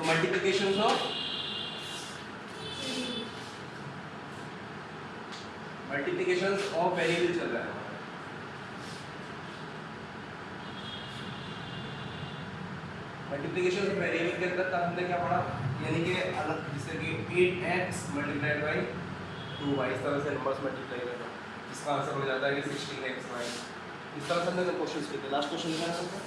तो multiplication of variable चल रहा है। मल्टीप्लिकेशन ऑफ वेरिएबल के अंदर तब हमने क्या पढ़ा, यानी कि अलग जैसे कि 8x मल्टीप्लाइड बाई 2y, इस तरह से नंबर्स मल्टीप्लाई करना, इसका आंसर हो जाता है कि 16xy। इस तरह से हमने क्वेश्चंस किए थे। लास्ट क्वेश्चन क्या है आपका?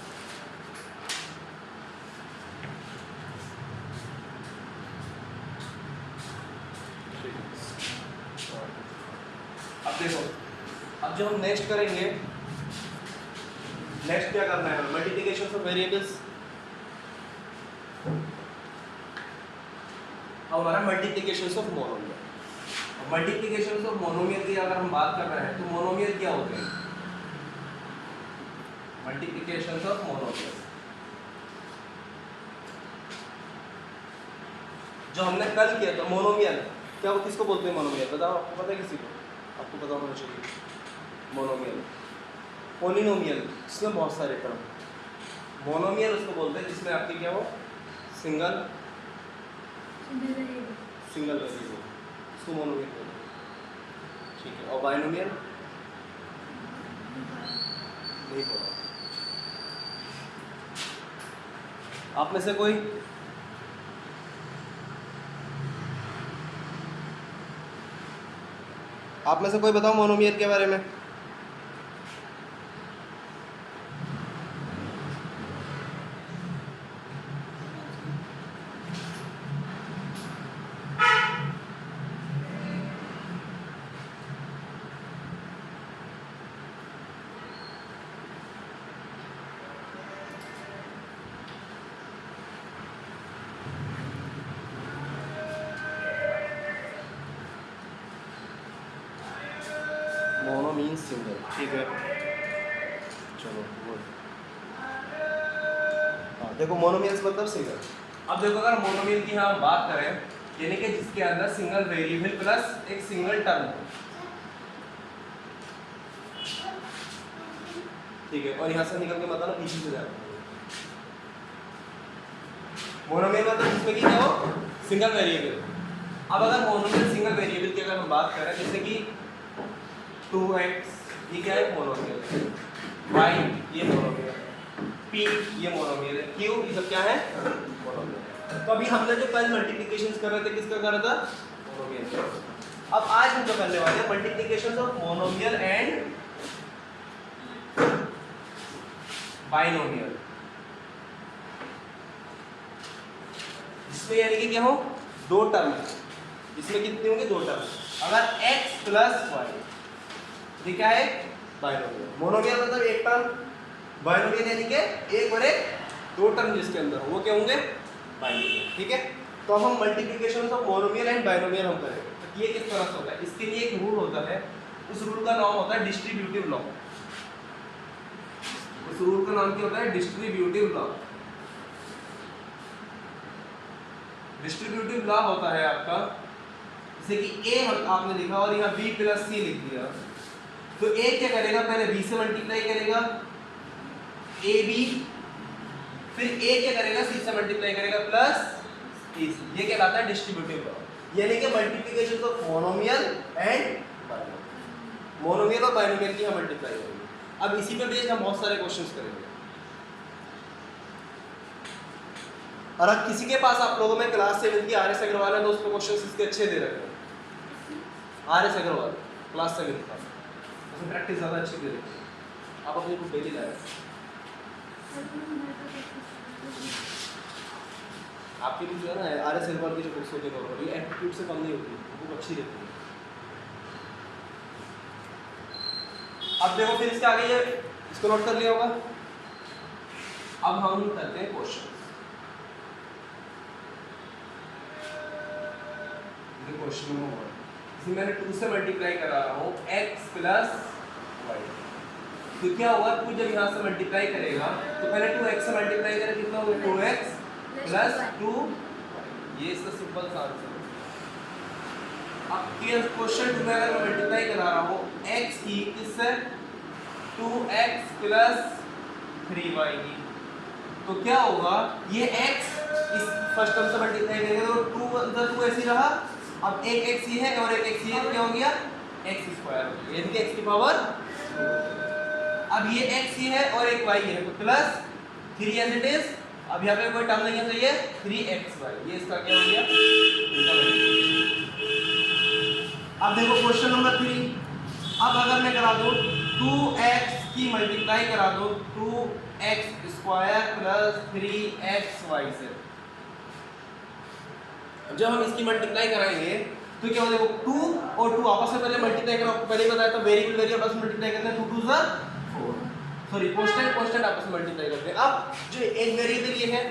अब देखो, अब जो हम नेक्स्ट करेंगे, नेक्स्ट क्या करना है, मल्टीप्लिकेशन ऑफ वेरिएबल्स। अब हमारा multiplication of monomial. Multiplication of monomial की अगर हम बात कर रहे हैं तो मोनोमियल क्या होते हैं? मल्टीप्लिकेशन ऑफ मोनोमियल जो हमने कल किया था, मोनोमियल क्या वो किसको बोलते हैं? मोनोमियल बताओ, आपको पता है किसी को? आपको पता होना चाहिए। मोनोमियल, पोलिनोमियल, इसमें बहुत सारे टर्म। मोनोमियल उसको बोलते हैं जिसमें आपकी क्या हो, सिंगल वेरिएबल, इसको मोनोमियल बोलते हैं, ठीक है। और बाइनोमियल नहीं बोला। आप में से कोई बताओ मोनोमियल के बारे में। मोनो मीन्स सिंगल, ठीक है। चलो गुड। हाँ देखो, मोनोमियल्स मतलब सिंगल। अब देखो, अगर मोनोमियल की हम बात करें, यानी कि जिसके अंदर सिंगल वेरिएबल प्लस एक सिंगल टर्म हो, ठीक है, और यहाँ से निकल के मतलब पीछे से जाता है। मोनोमियल मतलब जिसमें कि क्या हो, सिंगल वेरिएबल। अब अगर मोनोमियल सिंगल वेरिएबल की अगर हम बात करें, जैसे कि 2x, ये क्या है? मोनोमियल। y ये मोनोमियल है, p ये मोनोमियल है, q ये सब क्या है? मोनोमियल। तो अभी हमने जो कल मल्टीप्लिकेशंस कर रहे थे, किसका कर रहा था? मोनोमियल का। अब आज हम जो करने वाले हैं multiplications of monomial and binomial, जिसमें यानी कि क्या हो, दो टर्म, इसमें कितने होंगे? दो टर्म। अगर x प्लस वाई, ये क्या है? बाइनोमियल। मोनोमियल मतलब एक टर्म, बाइनोमियल यानी कि एक और एक, दो टर्म जिसके अंदर हो, वो क्या होंगे? बाइनोमियल, ठीक है। तो अब हम multiplication of monomial and binomial हम करेंगे। तो ये किस तरह से होता है? इसके लिए एक रूल होता है, उस रूल का नाम होता है डिस्ट्रीब्यूटिव लॉ। उस रूल का नाम क्या होता है? Distributive law. डिस्ट्रीब्यूटिव लॉ होता है आपका, जैसे कि a आपने लिखा और यहाँ b प्लस c लिख दिया, तो a क्या करेगा? पहले b से मल्टीप्लाई करेगा, ab, फिर a क्या करेगा? c से मल्टीप्लाई करेगा प्लस ac। ये क्या कहता है? Distributive law. यानी कि multiplication of monomial and binomial, monomial और बाइनोमियल की हम मल्टीप्लाई करेंगे। अब इसी पे बेस्ड हम बहुत सारे क्वेश्चंस करेंगे। और अब किसी के पास आप लोगों में क्लास 7 की आर एस अग्रवाल है तो उसमें क्वेश्चंस इसके अच्छे दे रखे हैं। आर एस अग्रवाल क्लास 7 का, उसमें प्रैक्टिस ज़्यादा अच्छी दे रखी है। आप अपनी बुक डेली लाए, आपकी भी जो है ना आर एस अग्रवाल की जो बुक्स होती है नॉर्मली एप्टीट्यूड से कम नहीं होती, बुक अच्छी रहती है। अब देखो, फिर इसके आगे ये इसको नोट कर लिया होगा। अब हम करते हैं क्वेश्चन। क्वेश्चन नंबर 1, इसमें मैंने 2 से मल्टीप्लाई करा रहा हूँ x प्लस वाई। तो क्या होगा? तू जब यहाँ से मल्टीप्लाई करेगा तो पहले 2x से मल्टीप्लाई करें, कितना होगा? 2x प्लस 2, ये इसका सिंपल सा आंसर है। अब क्वेश्चन 2 में अगर मैं मल्टीप्लाई करा रहा हूँ x की किससे? 2x प्लस 3y की, तो क्या होगा? ये x इस फर्स्ट टर्म से मल्टीप्लाई करेंगे तो 2 ऐसे ही रहा। अब एक x ही है और एक x ही है, तो क्या हो गया x स्क्वायर हो गया, यानी कि x की पावर। अब ये x ही है और एक y है, तो प्लस 3 एज इट इज। अब यहाँ पे कोई टर्म नहीं है तो ये 3xy, ये इसका क्या हो गया। अब देखो क्वेश्चन नंबर 3। अब अगर मैं करा दूं 2x की मल्टीप्लाई करा दूं 2x स्क्वायर प्लस 3xy से, जब हम इसकी मल्टीप्लाई कराएंगे तो क्या हो, देखो 2 और 2 आपस में पहले मल्टीप्लाई करो, आपको पहले बताया था वेरिएबल वेरिएबल आपस में मल्टीप्लाई करते हैं, 2 2 4 सॉरी कांस्टेंट कांस्टेंट आपस में मल्टीप्लाई करते हैं। अब जो एक वेरिएबल ये है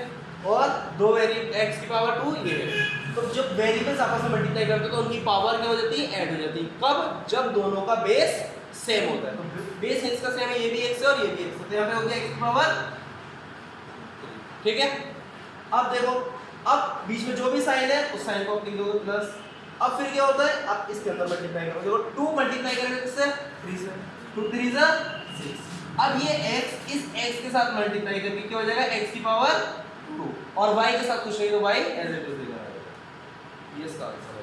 और दो वेरिएबल x की पावर 2 ये है, तो जब वेरिएबल्स आपस में मल्टीप्लाई करते हैं तो उनकी पावर क्या हो जाती है, ऐड हो जाती है। कब, जब दोनों का बेस सेम होता है। तो बेस इसका सेम है, ये भी x है और ये भी x है, तो यहां पे हो गया x की पावर। ठीक है, अब देखो, अब बीच में जो भी साइन है उस साइन को आप लिख दोगे प्लस। अब फिर क्या होता है, अब इसके अंदर मल्टीप्लाई करोगे, देखो 2 मल्टीप्लाई करेंगे किससे, 3 से, 2 3 6। अब ये x इस x के साथ मल्टीप्लाई करके क्या हो जाएगा, x की पावर 2, और y के साथ कुछ नहीं तो y एज इट इज देगा, ये इसका आंसर है।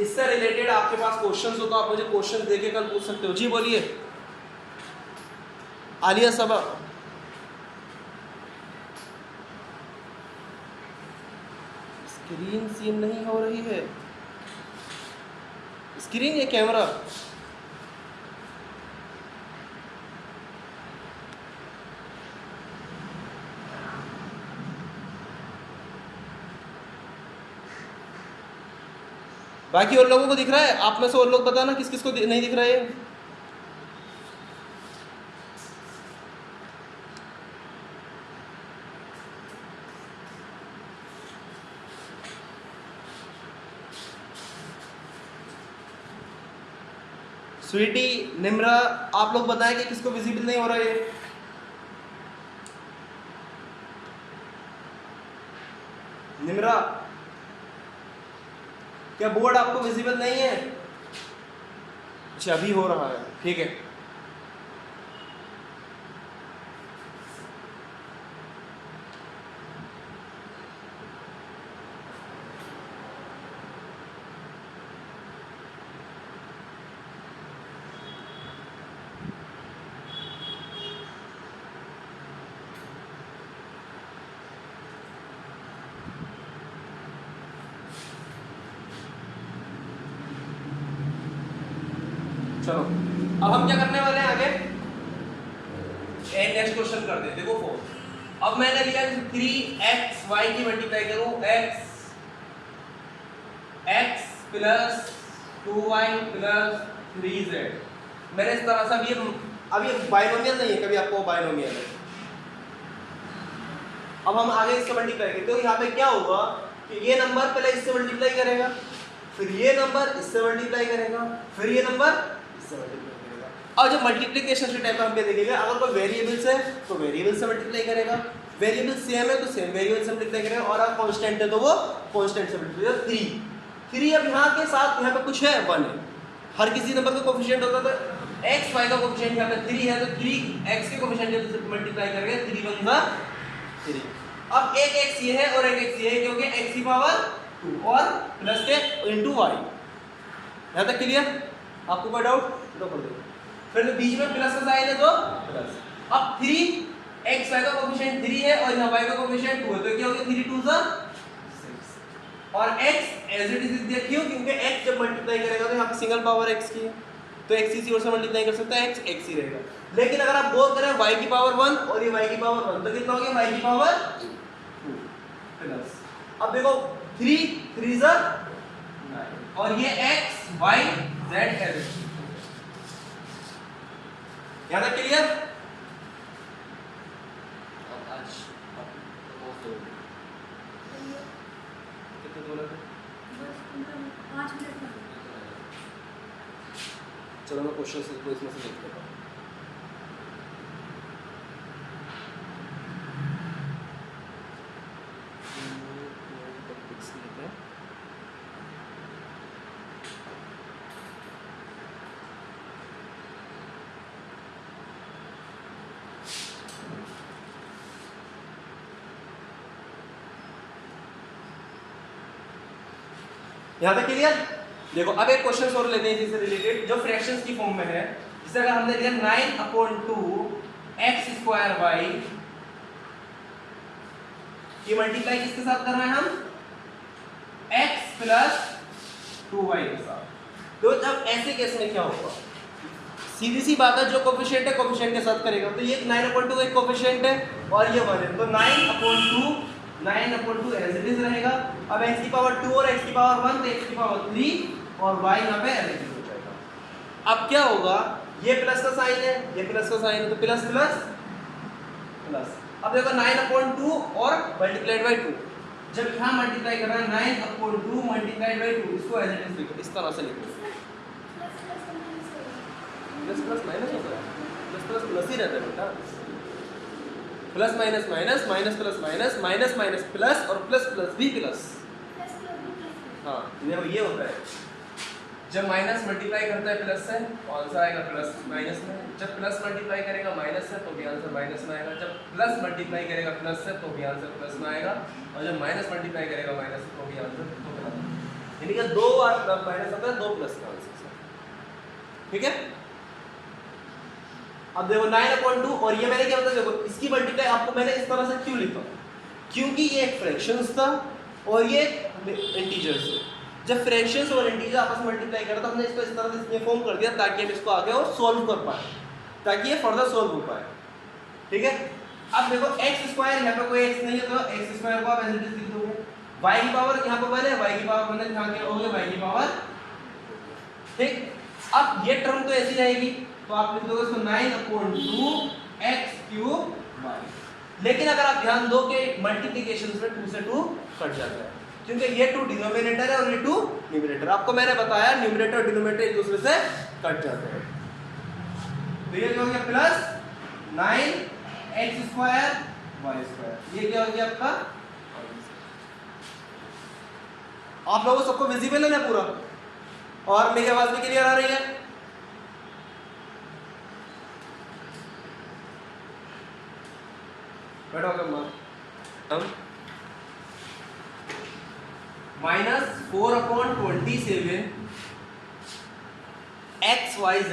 इससे रिलेटेड आपके पास क्वेश्चंस हो तो आप मुझे क्वेश्चन देके कल पूछ सकते हो। जी बोलिए आलिया सबा। स्क्रीन सीन नहीं हो रही है, स्क्रीन या कैमरा। बाकी और लोगों को दिख रहा है, आप में से और लोग बताना किस किस को नहीं दिख रहा है। स्वीटी, निम्रा, आप लोग बताएं कि किसको विजिबल नहीं हो रहा है। निम्रा, क्या बोर्ड आपको विजिबल नहीं है? अच्छा अभी हो रहा है, ठीक है। चलो अब हम क्या करने वाले हैं आगे, नेक्स्ट क्वेश्चन कर दे। देखो 4, अब मैंने लिया 3xy की मल्टीप्लाई करूं x plus 2y plus 3z। मैंने इस तरह से अब ये बाइनोमियल नहीं है, कभी आपको बाइनोमियल है। अब हम आगे इससे मल्टीप्लाई करेंगे तो यहाँ पे क्या होगा कि ये नंबर पहले इससे मल्टीप्लाई करेगा, फिर ये नंबर इससे मल्टीप्लाई करेगा, फिर ये नंबर इससे मल्टीप्लाई करेगा। और जब मल्टीप्लिकेशन के टाइम पर हम क्या देखेंगे, अगर कोई वेरिएबल्स है तो वेरिएबल से मल्टीप्लाई करेगा, वेरिएबल सेम है तो सेम वेरिएबल से मल्टीप्लाई करेगा, और अगर कांस्टेंट है तो वो कांस्टेंट से मल्टीप्लाई करेगा। 3 अब यहाँ के साथ यहाँ पे कुछ है 1 है, हर किसी नंबर का कोएफिशिएंट होता है, तो x y का कोएफिशिएंट यहाँ पे 3 है तो 3x के कोएफिशिएंट से मल्टीप्लाई करेंगे, 3 1 जा 3। अब एक x ये है और एक x ये है, क्योंकि x की पावर 2 और प्लस के इनटू y। यहाँ तक क्लियर? आपको कोई डाउट तो कर दो। फिर बीच में प्लस का साइन है तो प्लस। अब 3 x y का कोएफिशिएंट 3 है और यहाँ y का कोएफिशिएंट 2 है, तो क्या हो गया 3 2 जा 6। और x एज इट इज दिया, क्यों? क्योंकि x जब मल्टीप्लाई करेगा तो यहाँ पे सिंगल पावर x की है, तो x इसी ओर से मल्टीप्लाई कर सकता है, x x ही रहेगा। लेकिन अगर आप बोल करें y की पावर 1 और ये y की पावर 1, तो कितना हो गया y की पावर 2 प्लस। अब देखो 3 3 जा 9 और ये x y z है। यहाँ तक क्लियर? कितने बोला था? 5 मिनट। चलो मैं क्वेश्चन को इसमें से देख लेता हूँ। यहाँ तक क्लियर? देखो अब एक क्वेश्चन और लेते हैं इससे रिलेटेड जो फ्रैक्शंस की फॉर्म में है। जैसे अगर हमने लिया 9/2 x स्क्वायर y, ये मल्टीप्लाई किसके साथ कर रहे हैं हम? x प्लस 2y के साथ। तो जब ऐसे केस में क्या होगा, सीधी सी बात है, जो कोफिशिएंट है कोफिशिएंट के साथ करेगा। तो ये 9/2 एक कोफिशिएंट है और ये 1 है, तो 9/2 एज इट इज रहेगा। अब x की पावर 2 और x की पावर 1, तो x की पावर 3 और y यहाँ पे एज इट इज हो जाएगा। अब क्या होगा, ये प्लस का साइन है, ये प्लस का साइन है, तो प्लस प्लस प्लस। अब देखो 9/2 और मल्टीप्लाइड बाय 2, जब यहाँ मल्टीप्लाई कर रहा है 9/2 मल्टीप्लाइड बाय 2, इसको एज इट इज लिखो, इस तरह से लिखो। प्लस प्लस माइनस होता है, प्लस प्लस प्लस ही रहता है बेटा, plus minus minus, minus plus minus, minus minus plus और प्लस प्लस भी प्लस। हाँ देखो ये होता है, जब माइनस मल्टीप्लाई करता है प्लस से तो आंसर आएगा प्लस माइनस में, जब प्लस मल्टीप्लाई करेगा माइनस से तो भी आंसर माइनस में आएगा, जब प्लस मल्टीप्लाई करेगा प्लस से तो भी आंसर प्लस में आएगा, और जब माइनस मल्टीप्लाई करेगा माइनस से तो भी आंसर तो में आएगा। यानी कि 2 बार माइनस होता है, 2 प्लस का आंसर। ठीक है, अब देखो 9/2 और ये मैंने क्या बताया, देखो इसकी मल्टीप्लाई आपको मैंने इस तरह से क्यों लिखा, क्योंकि ये एक फ्रैक्शंस था और ये इंटीजर्स है। जब फ्रैक्शंस और इंटीजर आपस में मल्टीप्लाई करता, हमने इसको इस तरह से इसमें फॉर्म कर दिया ताकि हम इसको आगे और सॉल्व कर पाए, ताकि ये फर्दर सॉल्व हो पाए। ठीक है, अब देखो x स्क्वायर, यहाँ पे कोई x नहीं है तो x स्क्वायर को आप एज इट इज लिख दोगे। y की पावर यहाँ पे 1 है, y की पावर 1 है, यहाँ क्या होगा y की पावर। ठीक, अब ये टर्म तो ऐसी रहेगी, तो आप लिख दोगे इसको 9/2 x³ y। लेकिन अगर आप ध्यान दो कि मल्टीप्लिकेशन में 2 से 2 कट जाता है, क्योंकि ये 2 डिनोमिनेटर है और ये 2 न्यूमरेटर। आपको मैंने बताया न्यूमरेटर और डिनोमिनेटर एक दूसरे से कट जाते हैं। तो ये क्या हो गया प्लस 9x² y², ये क्या हो गया आपका। आप लोगों को सबको विजिबल है ना पूरा, और मेरी आवाज भी क्लियर आ रही है? बैठो हम -4/27 xyz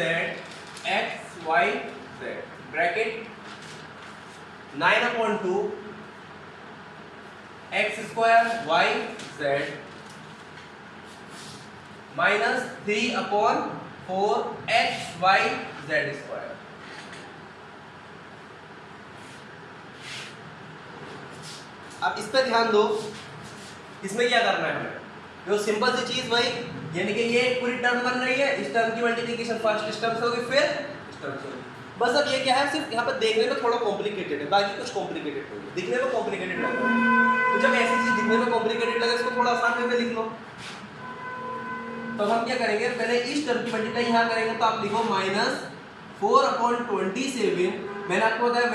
bracket 9/2 x² yz -3/4 xyz²। अब इस पे ध्यान दो, इसमें क्या करना है हमें, जो सिंपल सी चीज वही, यानी कि ये पूरी टर्म बन रही है, इस टर्म की मल्टीप्लिकेशन फर्स्ट इस टर्म से होगी फिर इस टर्म से होगी। बस अब ये क्या है, सिर्फ यहाँ पर देखने में थोड़ा कॉम्प्लिकेटेड है, बाकी कुछ कॉम्प्लिकेटेड नहीं है, दिखने में कॉम्प्लिकेटेड लग रहा है। तो जब ऐसी चीज दिखने में कॉम्प्लिकेटेड लगे, इसको थोड़ा आसान वे में लिख लो। तो हम क्या करेंगे, पहले इस टर्म की मल्टीप्लाई यहाँ करेंगे, तो आप लिखो -4/27। मैंने आपको बताया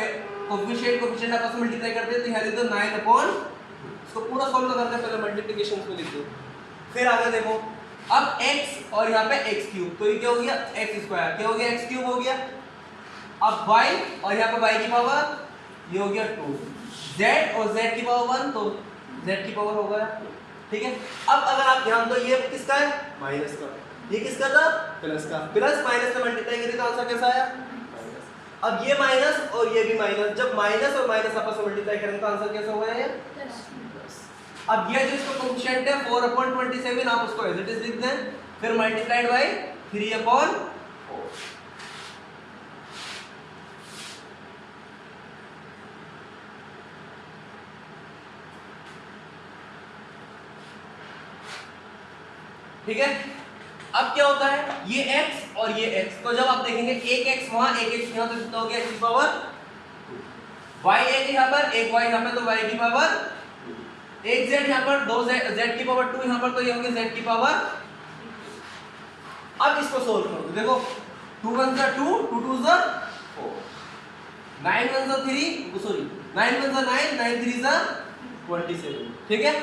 कोफिशिएंट आपस में मल्टीप्लाई करते हैं, तो यहाँ लिख दो 9/, इसको पूरा सॉल्व करके पहले मल्टीप्लिकेशन में लिख दो। फिर आगे देखो, अब x और यहाँ पे x³, तो ये क्या हो गया x², क्या हो गया x³ हो गया। अब y और यहाँ पे y की पावर, ये हो गया 2, z और z की पावर 1, तो z की पावर हो गया। ठीक है, अब अगर आप ध्यान दो, ये किसका है, माइनस का, ये किसका था, प्लस का। प्लस माइनस का मल्टीप्लाई करिए तो आंसर कैसा आया, माइनस। अब ये माइनस और ये भी माइनस, जब माइनस और माइनस आपस में मल्टीप्लाई करेंगे तो आंसर कैसा होगा, ये प्लस। अब ये जो इसका कोएफिशिएंट है 4/27, आप उसको एज इट इज लिख दें, फिर मल्टीप्लाइड बाय 3/4। ठीक है, अब क्या होता है, ये x और ये x, तो जब आप देखेंगे एक x वहां एक x यहां, तो कितना हो गया x की पावर 2, y एक यहां पर एक y यहां पर, तो y की पावर, एक z यहां पर, दो z की पावर 2 यहां पर, तो ये होगी z की पावर। अब इसको सोल्व करो, देखो 2 1 जा 2, 2 2 जा 4, 9 1 जा 3, सॉरी 9 1 जा 9, 9 3 जा 27। ठीक है,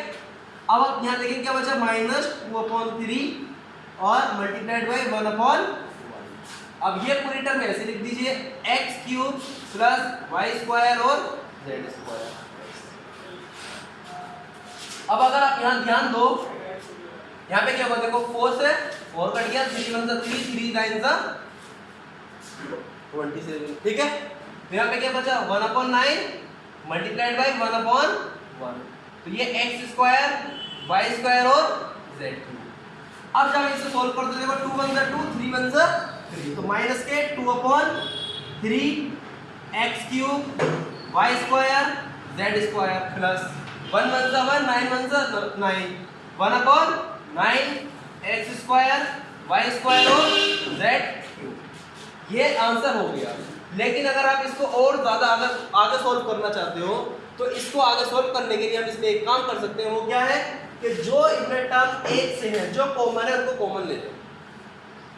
अब आप यहाँ देखिए क्या बचा, -2/3 और मल्टीप्लाइड बाय 1/1। अब ये पूरी टर्म ऐसे लिख दीजिए, x³ + y² और z²। अब अगर आप यहाँ ध्यान दो, यहाँ पे क्या होगा देखो 4 से 4 कट गया, 3 1 3 3 9 27, ठीक है। तो यहाँ पे क्या बचा 1/9 मल्टीप्लाइड बाई 1/1, तो ये x स्क्वायर y स्क्वायर और z क्यूब। अब जब इसे सॉल्व करते देखो 2 1 2 3 1 3, तो माइनस के 2/3 x cube y square z square plus 1 1 1 9 1 9 1/9 x square y square और z क्यूब। ये आंसर हो गया। लेकिन अगर आप इसको और ज्यादा अगर आगे सॉल्व करना चाहते हो तो इसको आगे सॉल्व करने के लिए हम इसमें एक काम कर सकते हैं, वो क्या है कि जो इनमें टर्म एक से है, जो कॉमन है उनको कॉमन ले लो।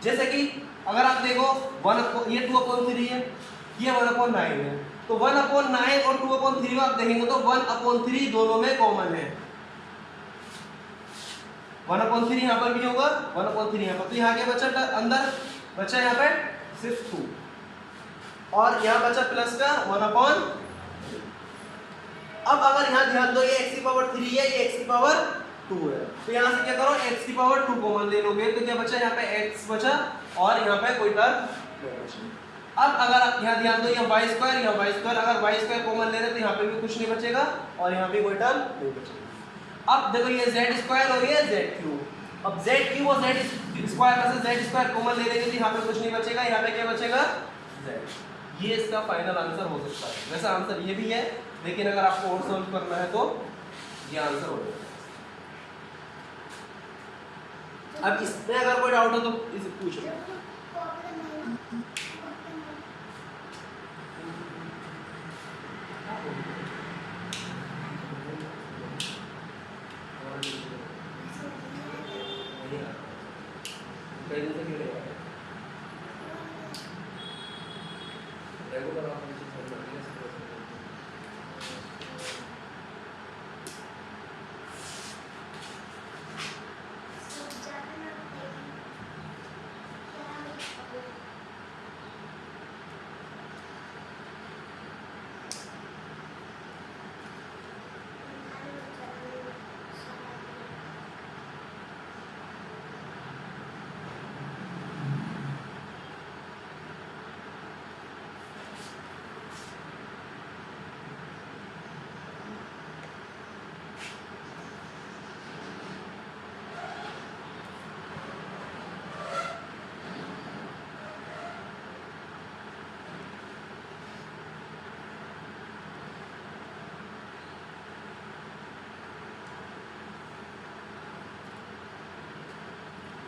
जैसे कि अगर आप देखो 1 ये 2/3 है, ये 1/9 है, तो 1/9 और 2/3 आप देखेंगे तो 1/3 दोनों में कॉमन है। 1/3 यहाँ पर भी होगा, 1/3 यहाँ पर, तो यहाँ के बचा अंदर बचा यहाँ पे सिर्फ 2 और यहाँ बचा प्लस का 1/। अब अगर यहाँ ध्यान दो ये x की पावर 3 है, ये x की पावर 2 है, तो यहाँ से क्या करो x की पावर 2 कॉमन ले लोगे, तो क्या बचा यहाँ पे x बचा और यहाँ पे कोई टर्म नहीं बचा। अब अगर आप यहाँ ध्यान दो यहाँ y स्क्वायर, यहाँ y स्क्वायर, अगर y स्क्वायर कॉमन ले रहे तो यहाँ पे भी कुछ नहीं बचेगा और यहाँ पे कोई टर्म नहीं बचेगा। अब देखो ये z स्क्वायर और ये z क्यूब, अब z क्यूब और z स्क्वायर में से z स्क्वायर कॉमन ले लेंगे तो यहाँ पे कुछ नहीं बचेगा, यहाँ पे क्या बचेगा z। ये इसका फाइनल आंसर हो सकता है। वैसा आंसर ये भी है, लेकिन अगर आपको और सॉल्व करना है तो ये आंसर हो जाएगा। अब इसमें अगर कोई डाउट हो तो इसे पूछो। रेगुलर आप इसे सॉल्व करेंगे।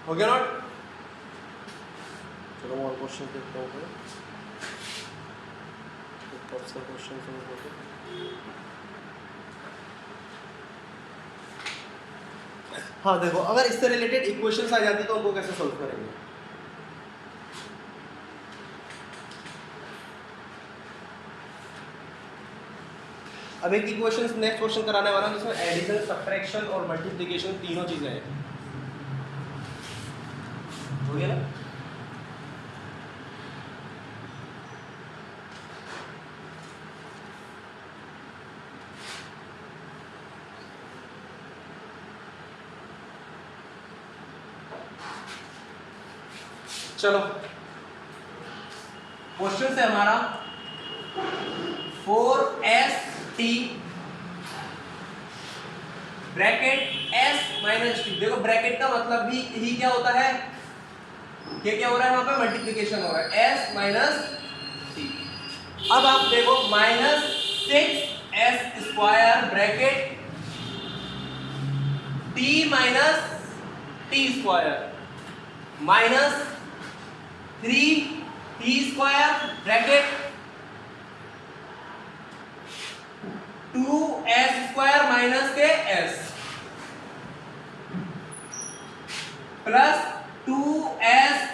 हो गया नोट? चलो और क्वेश्चन देखता हूँ। क्वेश्चन हाँ देखो, अगर इससे रिलेटेड इक्वेशंस आ जाती तो उनको कैसे सॉल्व करेंगे। अब एक इक्वेशन नेक्स्ट क्वेश्चन कराने वाला हूं जिसमें एडिशन, सब्ट्रैक्शन और मल्टीप्लिकेशन तीनों चीजें हैं। हो गया ना? चलो क्वेश्चन से हमारा 4st bracket s minus t। देखो ब्रैकेट का मतलब भी ही क्या होता है, क्या हो रहा है वहां पे मल्टीप्लिकेशन हो रहा है, s माइनस t। अब आप देखो minus 6s square bracket t minus t square minus 3t square bracket 2s square minus के s plus 2st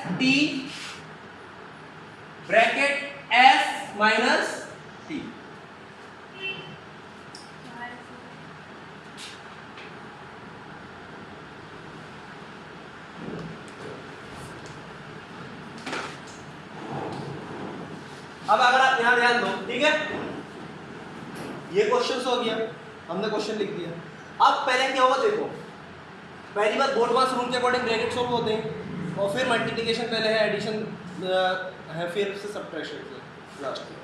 bracket s minus t। अब अगर आप यहां ध्यान दो, ठीक है, ये क्वेश्चन हो गया, हमने क्वेश्चन लिख दिया। अब पहले क्या होगा देखो, पहली बार बोल्ट्जमान रूल के अकॉर्डिंग ब्रैकेट सोल्व होते हैं और फिर मल्टीप्लिकेशन पहले है, एडिशन है, फिर से सब्ट्रैक्शन से लास्ट में।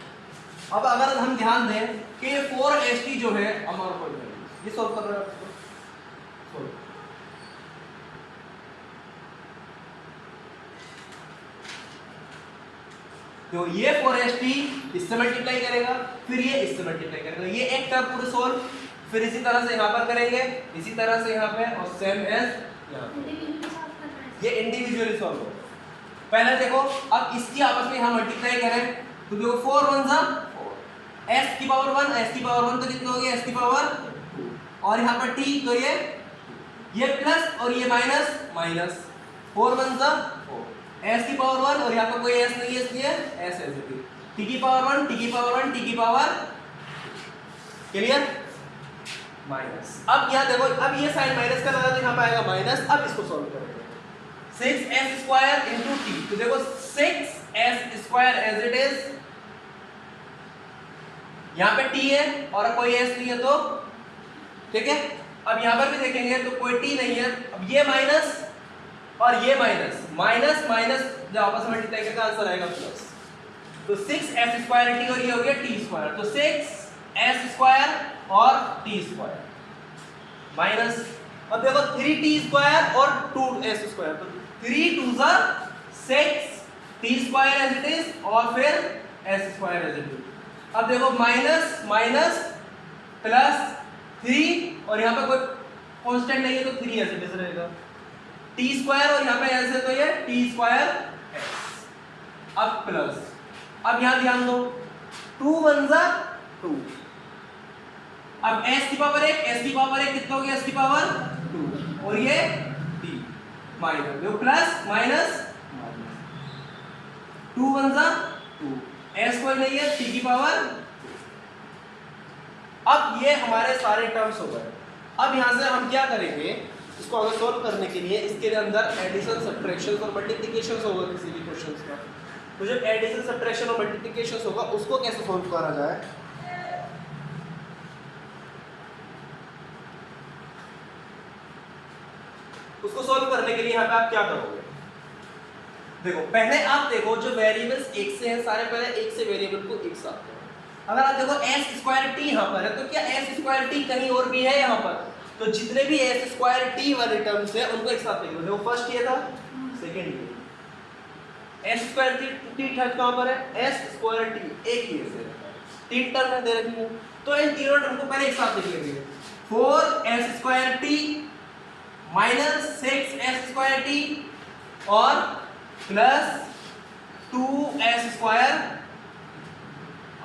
अब अगर हम ध्यान दें कि 4ST जो है हमारा ये सॉल्व कर रहे हैं आपको, तो ये 4ST इससे मल्टीप्लाई करेगा, फिर ये इससे मल्टीप्लाई करेगा, ये एक टर्म पूरे सॉल्व, फिर इसी तरह से यहाँ पर करेंगे, इसी तरह से यहाँ पे और सेम एज यहाँ पे ये इंडिविजुअली सॉल्व होगा। पहले देखो अब इसकी आपस में यहाँ मल्टीप्लाई करें तो देखो 4 1 जा 4, s की पावर 1, s की पावर 1 तो कितना हो गया s की पावर 2, और यहाँ पर t तो ये प्लस और ये माइनस माइनस, 4 1 जा 4, s की पावर 1 और यहाँ पर कोई s नहीं है इसलिए s है, t की पावर 1, t की पावर 1, t की पावर, क्लियर, माइनस। अब यहाँ देखो अब ये साइन माइनस का लगा तो यहाँ पे आएगा माइनस। अब इसको सॉल्व करेंगे 6s स्क्वायर इंटू t, तो देखो 6s square as it is, यहाँ पे t है और कोई s नहीं है तो ठीक है। अब यहाँ पर भी देखेंगे तो कोई t नहीं है, अब ये माइनस और ये माइनस, माइनस माइनस जब आपस में मल्टीप्लाई करके आंसर आएगा प्लस, तो 6s स्क्वायर t और ये हो गया t स्क्वायर, तो 6s स्क्वायर और t स्क्वायर माइनस, अब देखो 3t स्क्वायर और 2s स्क्वायर, तो 3 2 जा 6 t square as it is और फिर s square as it is. अब देखो माइनस माइनस प्लस 3 और यहाँ पे कोई कांस्टेंट नहीं है तो 3 एज इट इज रहेगा, t स्क्वायर और यहाँ पे s है तो ये t स्क्वायर s। अब प्लस, अब यहाँ ध्यान दो 2 1 जा 2, अब s की पावर 1, s की पावर 1 कितना हो गया s की पावर 2 और ये t माइनस, देखो प्लस माइनस 2 1 जा 2, s कोई नहीं है t की पावर 2। अब ये हमारे सारे टर्म्स हो गए। अब यहाँ से हम क्या करेंगे, इसको अगर सॉल्व करने के लिए इसके अंदर एडिशन सब्ट्रैक्शन और मल्टीप्लिकेशन होगा किसी भी क्वेश्चन का, तो जब एडिशन सब्ट्रैक्शन और मल्टीप्लिकेशन होगा उसको कैसे सॉल्व करा जाए, उसको सॉल्व करने के लिए यहाँ पे आप क्या करोगे, देखो पहले आप देखो जो वेरिएबल्स एक से हैं सारे, पहले एक से वेरिएबल को एक साथ करो। अगर आप देखो s स्क्वायर t यहाँ पर है तो क्या s स्क्वायर t कहीं और भी है यहाँ पर, तो जितने भी s स्क्वायर t वाले टर्म्स है उनको एक साथ लिख लो। देखो फर्स्ट ये था, सेकंड ये, s स्क्वायर t थर्ड कहाँ पर है, s स्क्वायर t एक ही है, तीन टर्म दे रखी है तो इन तीनों टर्म को पहले एक साथ लिख लेंगे, 4s square t minus 6s square t और प्लस 2s स्क्वायर।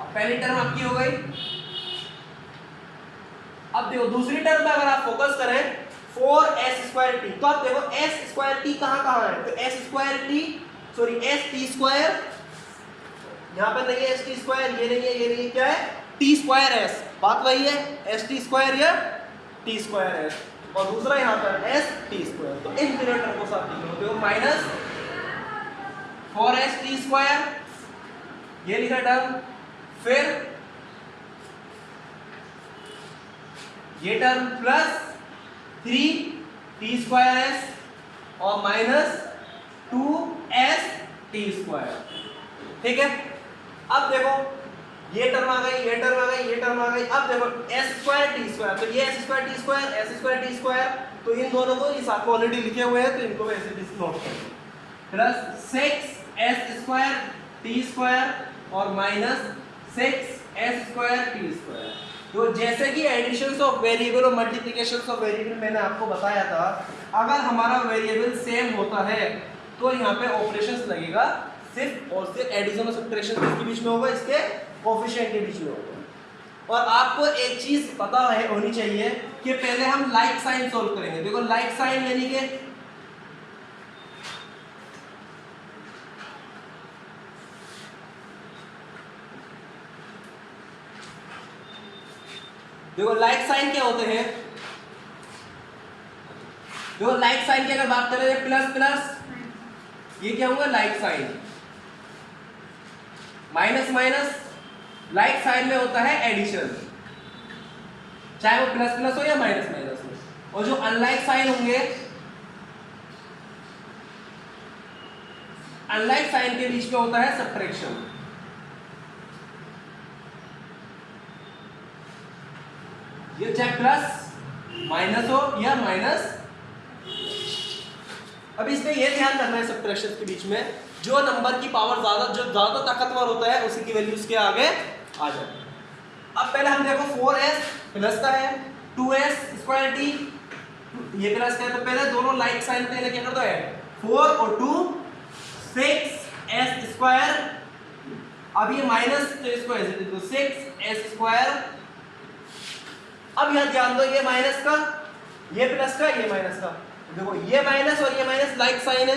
अब पहली टर्म आपकी हो गई। अब देखो दूसरी टर्म में अगर आप फोकस करें 4s स्क्वायर t, तो आप देखो s स्क्वायर t कहाँ है, तो s square t sorry s t square यहाँ पर नहीं है, s t स्क्वायर ये नहीं है, ये नहीं है, क्या है t स्क्वायर s, बात वही है s t स्क्वायर या t स्क्वायर s, और दूसरा यहाँ पर s t स्क्वायर, तो इन तीनों टर्म को साथ लिखो, देखो माइनस 4s t स्क्वायर ये लिखा टर्म, फिर ये term plus 3t square s और माइनस 2s t स्क्वायर, ठीक है। अब देखो ये टर्म आ गई, ये टर्म आ गई, ये टर्म आ गई। अब देखो s स्क्वायर t स्क्वायर, तो ये s square t square, s square t square, तो इन दोनों को इस आपको ऑलरेडी लिखे हुए हैं तो इनको वैसे भी नोट कर लो, plus 6s square t square और minus 6s square t square. तो जैसे कि एडिशंस ऑफ वेरिएबल और मल्टीप्लिकेशंस ऑफ वेरिएबल मैंने आपको बताया था, अगर हमारा वेरिएबल सेम होता है तो यहाँ पे ऑपरेशंस लगेगा सिर्फ और सिर्फ एडिशन और सब्ट्रैक्शन किसके बीच में होगा, इसके कोएफिशिएंट के बीच में होगा। और आपको एक चीज पता है होनी चाहिए कि पहले हम लाइक साइन सोल्व करेंगे। देखो लाइक साइन यानी कि देखो लाइक साइन क्या होते हैं, देखो लाइक साइन की अगर बात करें प्लस प्लस, ये क्या होगा like sign, minus minus like sign में होता है एडिशन, चाहे वो प्लस प्लस हो या माइनस माइनस हो। और जो अनलाइक साइन होंगे अनलाइक साइन के बीच में होता है सब्ट्रैक्शन। ये चाहे प्लस माइनस हो या माइनस। अब इसमें यह ध्यान रखना है सब्ट्रैक्शन के बीच में, जो नंबर की पावर जो ज्यादा ताकतवर होता है उसी की वैल्यू उसके आगे आ जाए। अब पहले हम देखो 4s प्लस का है, 2s स्क्वायर t ये प्लस का है, तो पहले दोनों लाइक साइन पहले क्या कर दो ऐड, 4 और 2 6s स्क्वायर। अब ये माइनस तो इसको ऐसे दे दो 6s स्क्वायर। अब यहां ध्यान दो, ये माइनस का ये प्लस का ये माइनस का, देखो ये माइनस और ये माइनस लाइक साइन है,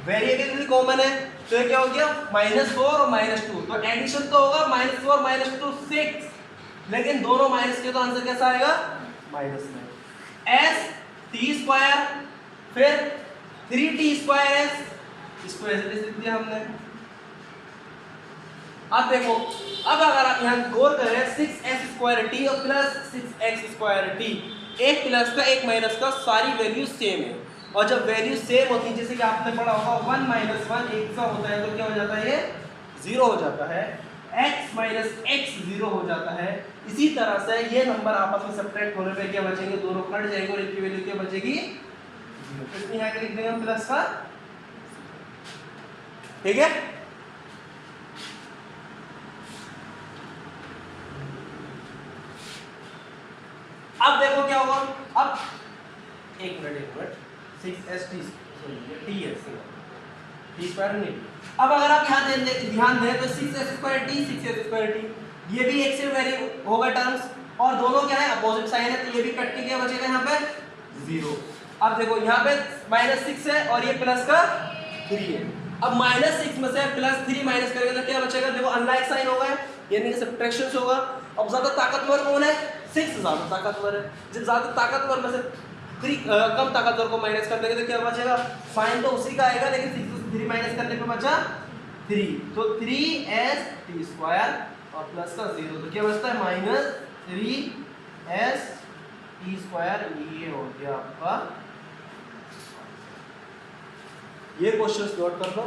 वेरिएबल भी कॉमन है, तो ये क्या हो गया -4 और -2, तो एडिशन तो होगा -4 -2 6, लेकिन दोनों माइनस के तो आंसर कैसा आएगा माइनस में। s t स्क्वायर फिर 3t स्क्वायर s, इसको ऐसे लिख दिया हमने। अब देखो, अब अगर आप यहाँ गौर करें 6s स्क्वायर t और प्लस 6x स्क्वायर t, एक प्लस का एक माइनस का सारी वैल्यू सेम है, और जब वैल्यू सेम होती है जैसे कि आपने पढ़ा होगा 1 - 1 एक सा होता है, तो क्या हो जाता है ये 0 हो जाता है, x - x 0 हो जाता है। इसी तरह से ये नंबर आपस में सब्ट्रैक्ट होने पे क्या बचेंगे, दोनों कट जाएंगे और इनकी वैल्यू क्या बचेगी 0। तो इसमें यहाँ के लिख देंगे हम प्लस का, ठीक है। अब देखो क्या होगा, अब एक मिनट 6s t स्क्वायर नहीं। अब अगर आप ध्यान दें तो 6s स्क्वायर t ये भी एक से वेरी होगा टर्म्स, और दोनों क्या है अपोजिट साइन है, तो ये भी कट के क्या बचेगा यहाँ पे 0। अब देखो यहाँ पे -6 है और ये प्लस का 3 है। अब -6 में से +3 माइनस करेंगे तो क्या बचेगा, देखो अनलाइक साइन होगा, यानी कि सब्ट्रैक्शन होगा। अब ज्यादा ताकतवर कौन है, 6 ज्यादा ताकतवर है। जब ज्यादा ताकतवर में से 3 कम ताकतवर को माइनस कर देंगे तो क्या बचेगा, साइन तो उसी का आएगा, लेकिन 6 से 3 माइनस करने पे बचा 3, तो 3s t स्क्वायर और प्लस का 0, तो क्या बचता है -3s t स्क्वायर। ये हो गया आपका, ये क्वेश्चन नोट कर लो।